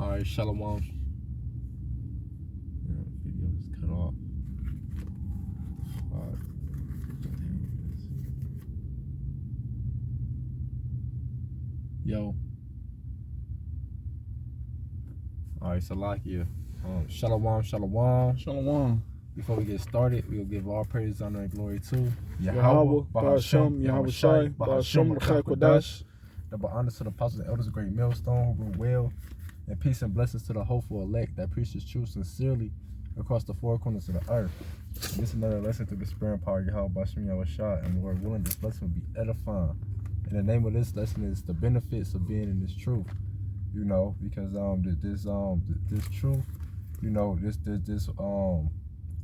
Alright, Shalom. Video is cut off. Yo. Alright, Salakia. Shalom. Shalom. Before we get started, we'll give all praise, honor, and glory to Yahweh, Bahashem, Yahweh Shai, Bahashem, Rechai Kodash. Double honor to the apostles and elders of Great Millstone who rule well, and peace and blessings to the hopeful elect that preaches truth sincerely across the four corners of the earth. And this is another lesson through the spirit and power of Yahweh, Bahashem, Yahweh Shai, and Lord willing, this lesson will be edifying. And the name of this lesson is the benefits of being in this truth. You know, because this truth, you know, this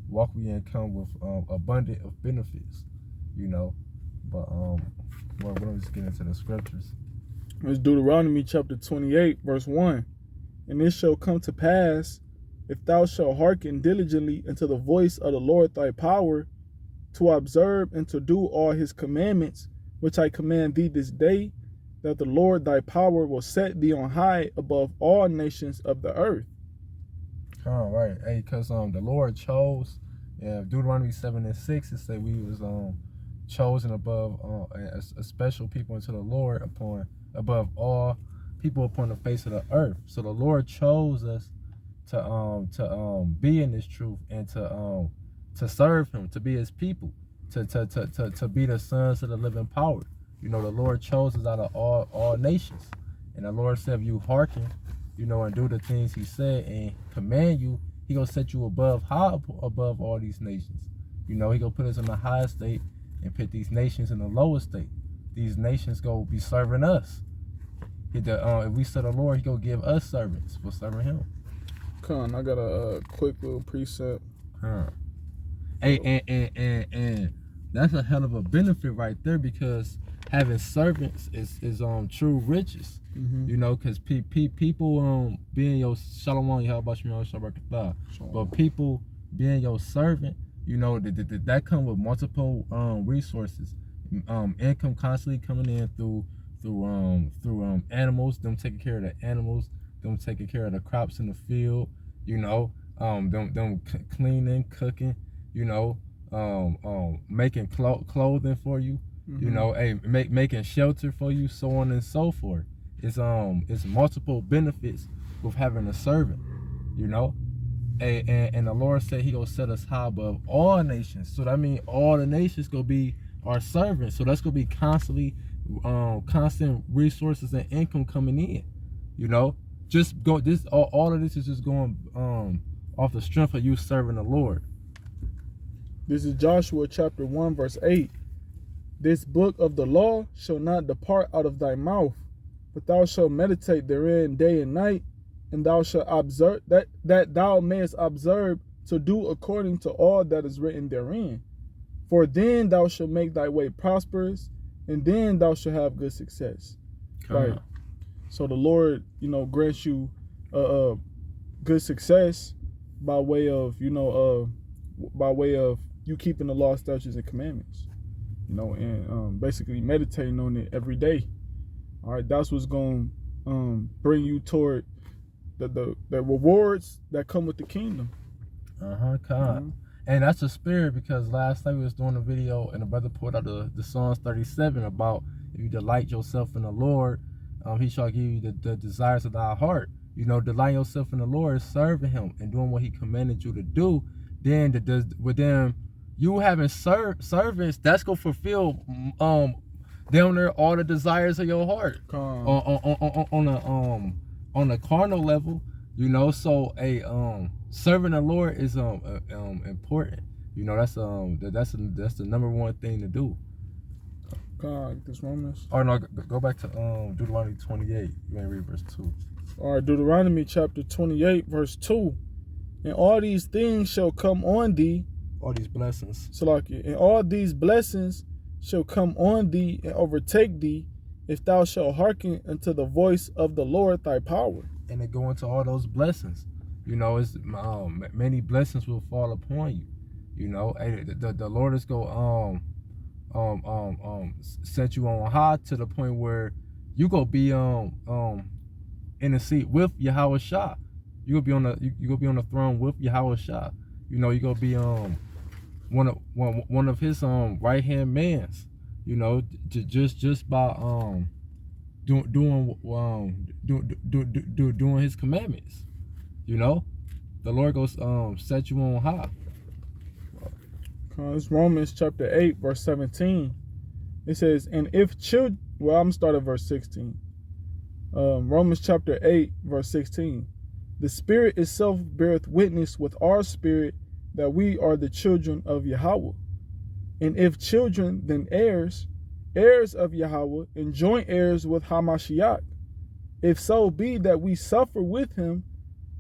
walk we in come with abundant of benefits, you know. But we're gonna just get into the scriptures. It's Deuteronomy chapter 28, verse 1. And it shall come to pass, if thou shalt hearken diligently unto the voice of the Lord thy power, to observe and to do all his commandments, which I command thee this day, that the Lord thy power will set thee on high above all nations of the earth. All right, hey, because the Lord chose, Deuteronomy 7:6, it said we was chosen above a special people unto the Lord above all people upon the face of the earth. So the Lord chose us to be in this truth and to serve him, to be his people, to be the sons of the living power. You know, the Lord chose us out of all nations. And the Lord said, if you hearken, you know, and do the things he said and command you, he gonna set you above all these nations. You know, he gonna put us in the highest state and put these nations in the lowest state. These nations go be serving us. If we serve the Lord, he gonna give us servants for serving him. Come on, I got a quick little precept. Hey, and that's a hell of a benefit right there, because having servants is true riches. Mm-hmm. You know, because people being your Shalom, but people being your servant, you know, that come with multiple resources, income constantly coming in through animals, them taking care of the animals, them taking care of the crops in the field, you know, them cleaning, cooking, you know, making clothing for you. Mm-hmm. You know, hey, making shelter for you, so on and so forth. It's multiple benefits with having a servant, you know. And the Lord said he gonna set us high above all nations. So that means all the nations gonna be our servants. So that's gonna be constant resources and income coming in. You know, all of this is just going off the strength of you serving the Lord. This is Joshua chapter 1, verse 8. This book of the law shall not depart out of thy mouth, but thou shalt meditate therein day and night, and thou shalt observe that thou mayest observe to do according to all that is written therein. For then thou shalt make thy way prosperous, and then thou shalt have good success. Right. So the Lord, you know, grants you good success by way of, you know, you keeping the law, statutes, and commandments. You know, and basically meditating on it every day. All right, that's what's going to bring you toward the rewards that come with the kingdom. And that's the spirit, because last night we was doing a video and the brother pulled out the Psalms 37 about if you delight yourself in the Lord, he shall give you the desires of thy heart. You know, delight yourself in the Lord, serving him and doing what he commanded you to do. Then within you having servants, that's gonna fulfill down there all the desires of your heart on a carnal level, you know. So serving the Lord is important. You know, that's the number one thing to do. God, this Romans. Oh no, go back to Deuteronomy 28. You may read verse 2. All right, Deuteronomy chapter 28, verse 2. And all these things shall come on thee. All these blessings. Salakia. And all these blessings shall come on thee and overtake thee, if thou shalt hearken unto the voice of the Lord thy power. And they go into all those blessings. You know, it's many blessings will fall upon you. You know, the Lord is go set you on high to the point where you go be in the seat with Yahweh Shah. You gonna be on the throne with Yahweh Shah. You know, you gonna be one of his right hand mans. You know, just by doing his commandments. You know, the Lord goes set you on high. It's Romans chapter 8 verse 17. It says, and if children, well, I'm starting at verse 16. Romans chapter 8 verse 16. The Spirit itself beareth witness with our spirit that we are the children of Yahweh. And if children, then heirs, heirs of Yahweh, and joint heirs with Hamashiach. If so be that we suffer with him,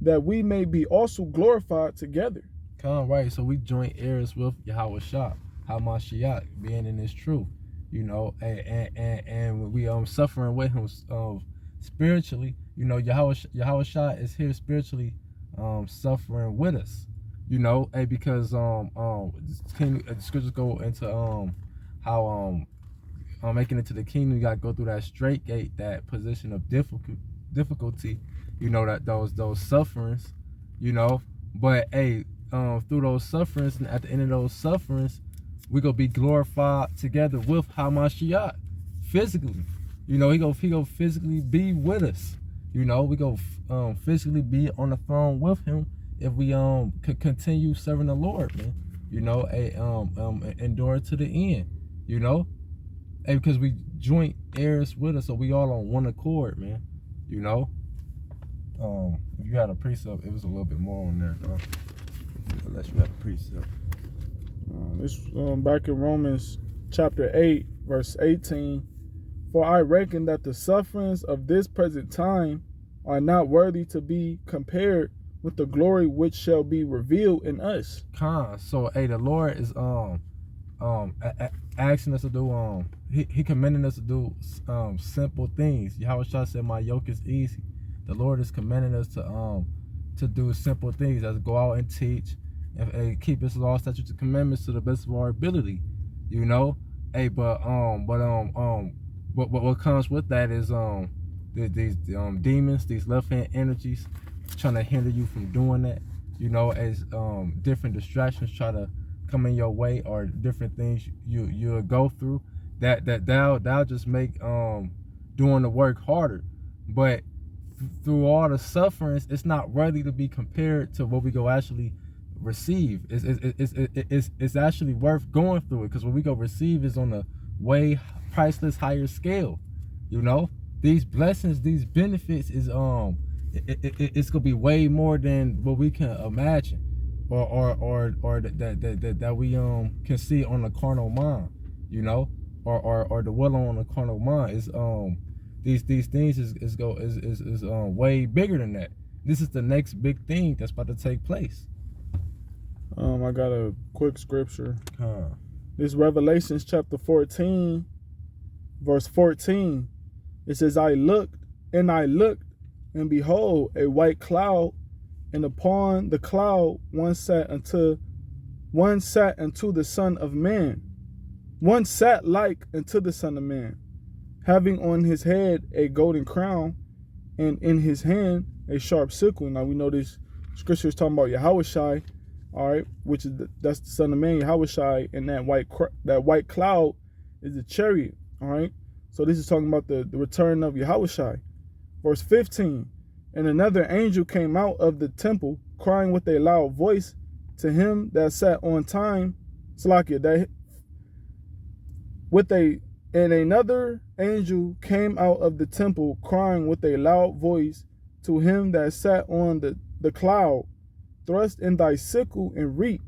that we may be also glorified together. Come right, so we joint heirs with Yahweh Shah, Hamashiach, being in this truth. You know, and we suffering with him spiritually. You know, Yahweh Shah is here spiritually suffering with us. You know, because the scriptures go into how making it to the kingdom, you gotta go through that straight gate, that position of difficulty. You know, that those sufferings. You know, but through those sufferings, and at the end of those sufferings, we gonna be glorified together with Hamashiach physically. You know, he go physically be with us. You know, we go physically be on the throne with him if we could continue serving the Lord, man. You know, endure to the end. You know, because we joint heirs with us, so we all on one accord, man. You know, if you had a precept, it was a little bit more on there, though. Unless you have a precept. This back in Romans chapter 8 verse 18. For I reckon that the sufferings of this present time are not worthy to be compared with the glory which shall be revealed in us. So the Lord is asking us to do he commanding us to do simple things. Yahweh Shah said, my yoke is easy. The Lord is commanding us to do simple things, as go out and teach and keep his law, statutes, and commandments to the best of our ability. You know, but what comes with that is these demons, these left hand energies, trying to hinder you from doing that. You know, as different distractions try to come in your way, or different things you'll go through that'll just make doing the work harder. But through all the sufferings, it's not worthy to be compared to what we go actually receive. It's actually worth going through it, because what we go receive is on a way priceless higher scale. You know, these blessings, these benefits is it's gonna be way more than what we can imagine, or that we can see on the carnal mind. You know, or the will on the carnal mind is these things is way bigger than that. This is the next big thing that's about to take place. I got a quick scripture. This Revelations chapter 14, verse 14. It says, I looked, and behold, a white cloud, and upon the cloud one sat unto the Son of Man. One sat like unto the Son of Man, having on his head a golden crown, and in his hand a sharp sickle. Now we know this scripture is talking about Yahweh Shai, all right, which is that's the Son of Man, Yahweh Shai, and that white cloud is the chariot, all right. So this is talking about the return of Yahweh Shai. Verse 15, and another angel came out of the temple, crying with a loud voice to him that sat on time, and another angel came out of the temple, crying with a loud voice to him that sat on the cloud, thrust in thy sickle and reap,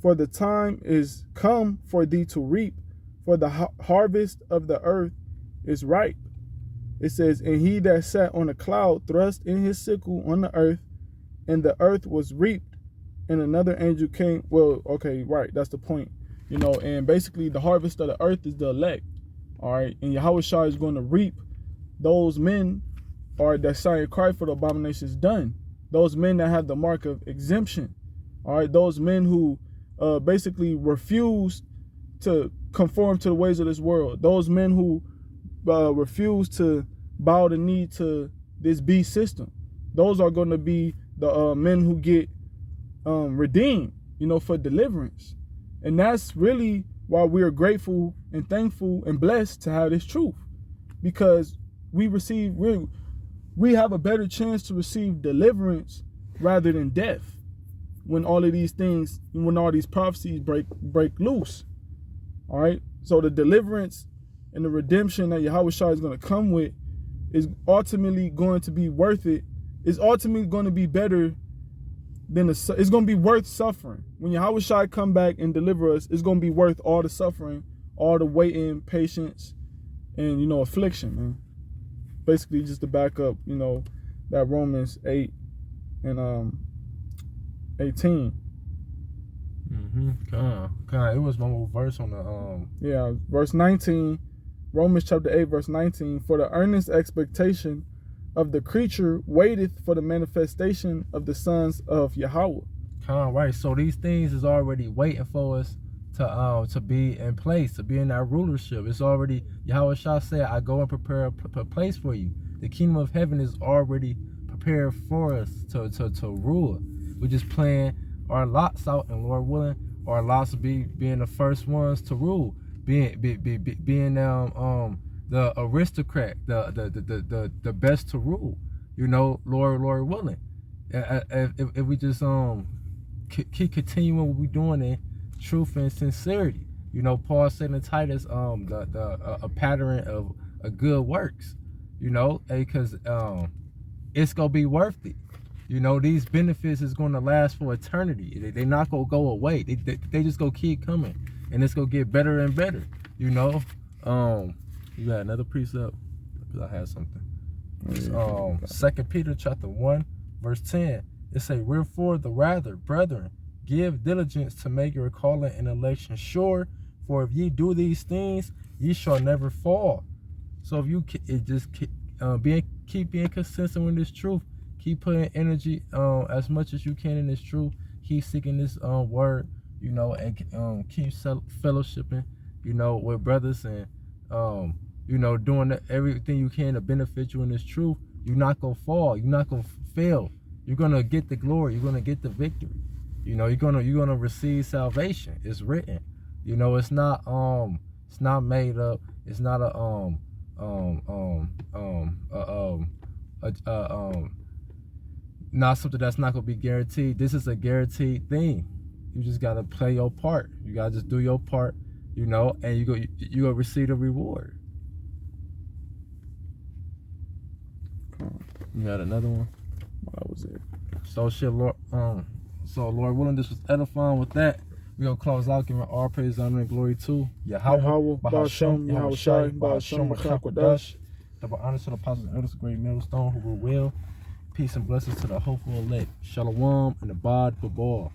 for the time is come for thee to reap, for the harvest of the earth is ripe. It says, and he that sat on the cloud thrust in his sickle on the earth, and the earth was reaped. And another angel came. Well, okay, right, that's the point. You know, and basically the harvest of the earth is the elect. All right, and Yahweh Shai is going to reap those men that shine Christ for the abominations done. Those men that have the mark of exemption. All right, those men who basically refuse to conform to the ways of this world. Those men who refuse to bow the knee to this beast system. Those are going to be the men who get redeemed, for deliverance. And that's really why we're grateful and thankful and blessed to have this truth, because we have a better chance to receive deliverance rather than death when all of these things, when all these prophecies break loose. All right. So the deliverance and the redemption that Yahushua is going to come with is ultimately going to be worth it. It's ultimately going to be better than it's going to be worth suffering. When Yahushua come back and deliver us, it's going to be worth all the suffering, all the waiting, patience, and affliction, man. Basically, just to back up, that Romans 8 and 18. It was one more verse on the verse 19, Romans chapter 8, verse 19. For the earnest expectation of the creature waiteth for the manifestation of the sons of Yahweh. Right. So these things is already waiting for us to be in place, to be in our rulership. It's already, Yahushua said, I go and prepare a place for you. The kingdom of heaven is already prepared for us to rule. We're just playing our lots out, and Lord willing, our lots being the first ones to rule, being the aristocrat, the best to rule. Lord willing. If we just keep continuing what we're doing in truth and sincerity. Paul said in Titus, a pattern of a good works. Because it's gonna be worth it. These benefits is gonna last for eternity. They're not gonna go away. They just gonna keep coming, and it's gonna get better and better. You got another precept? Because I had something. 2 Peter chapter 1, verse 10. It say, wherefore the rather, brethren, give diligence to make your calling and election sure. For if ye do these things, ye shall never fall. So if you keep being consistent with this truth, keep putting energy as much as you can in this truth. Keep seeking this word, and keep fellowshipping, with brothers, and doing everything you can to benefit you in this truth. You're not gonna fall. You're not gonna fail. You're gonna get the glory. You're gonna get the victory. You're gonna receive salvation. It's written. It's not made up. It's not not something that's not gonna be guaranteed. This is a guaranteed thing. You just gotta play your part. You gotta just do your part, and you go receive the reward. You got another one? That was it. So Lord willing, this was edifying. With that, we're gonna close out, giving all praise, honor, and glory to Yahweh, Ba'ashem, Yahushai, Ba'ashem, Makakwadash. Double honor to the apostles and elders, great millstone who will. Peace and blessings to the hopeful elect. Shalom and abad babal.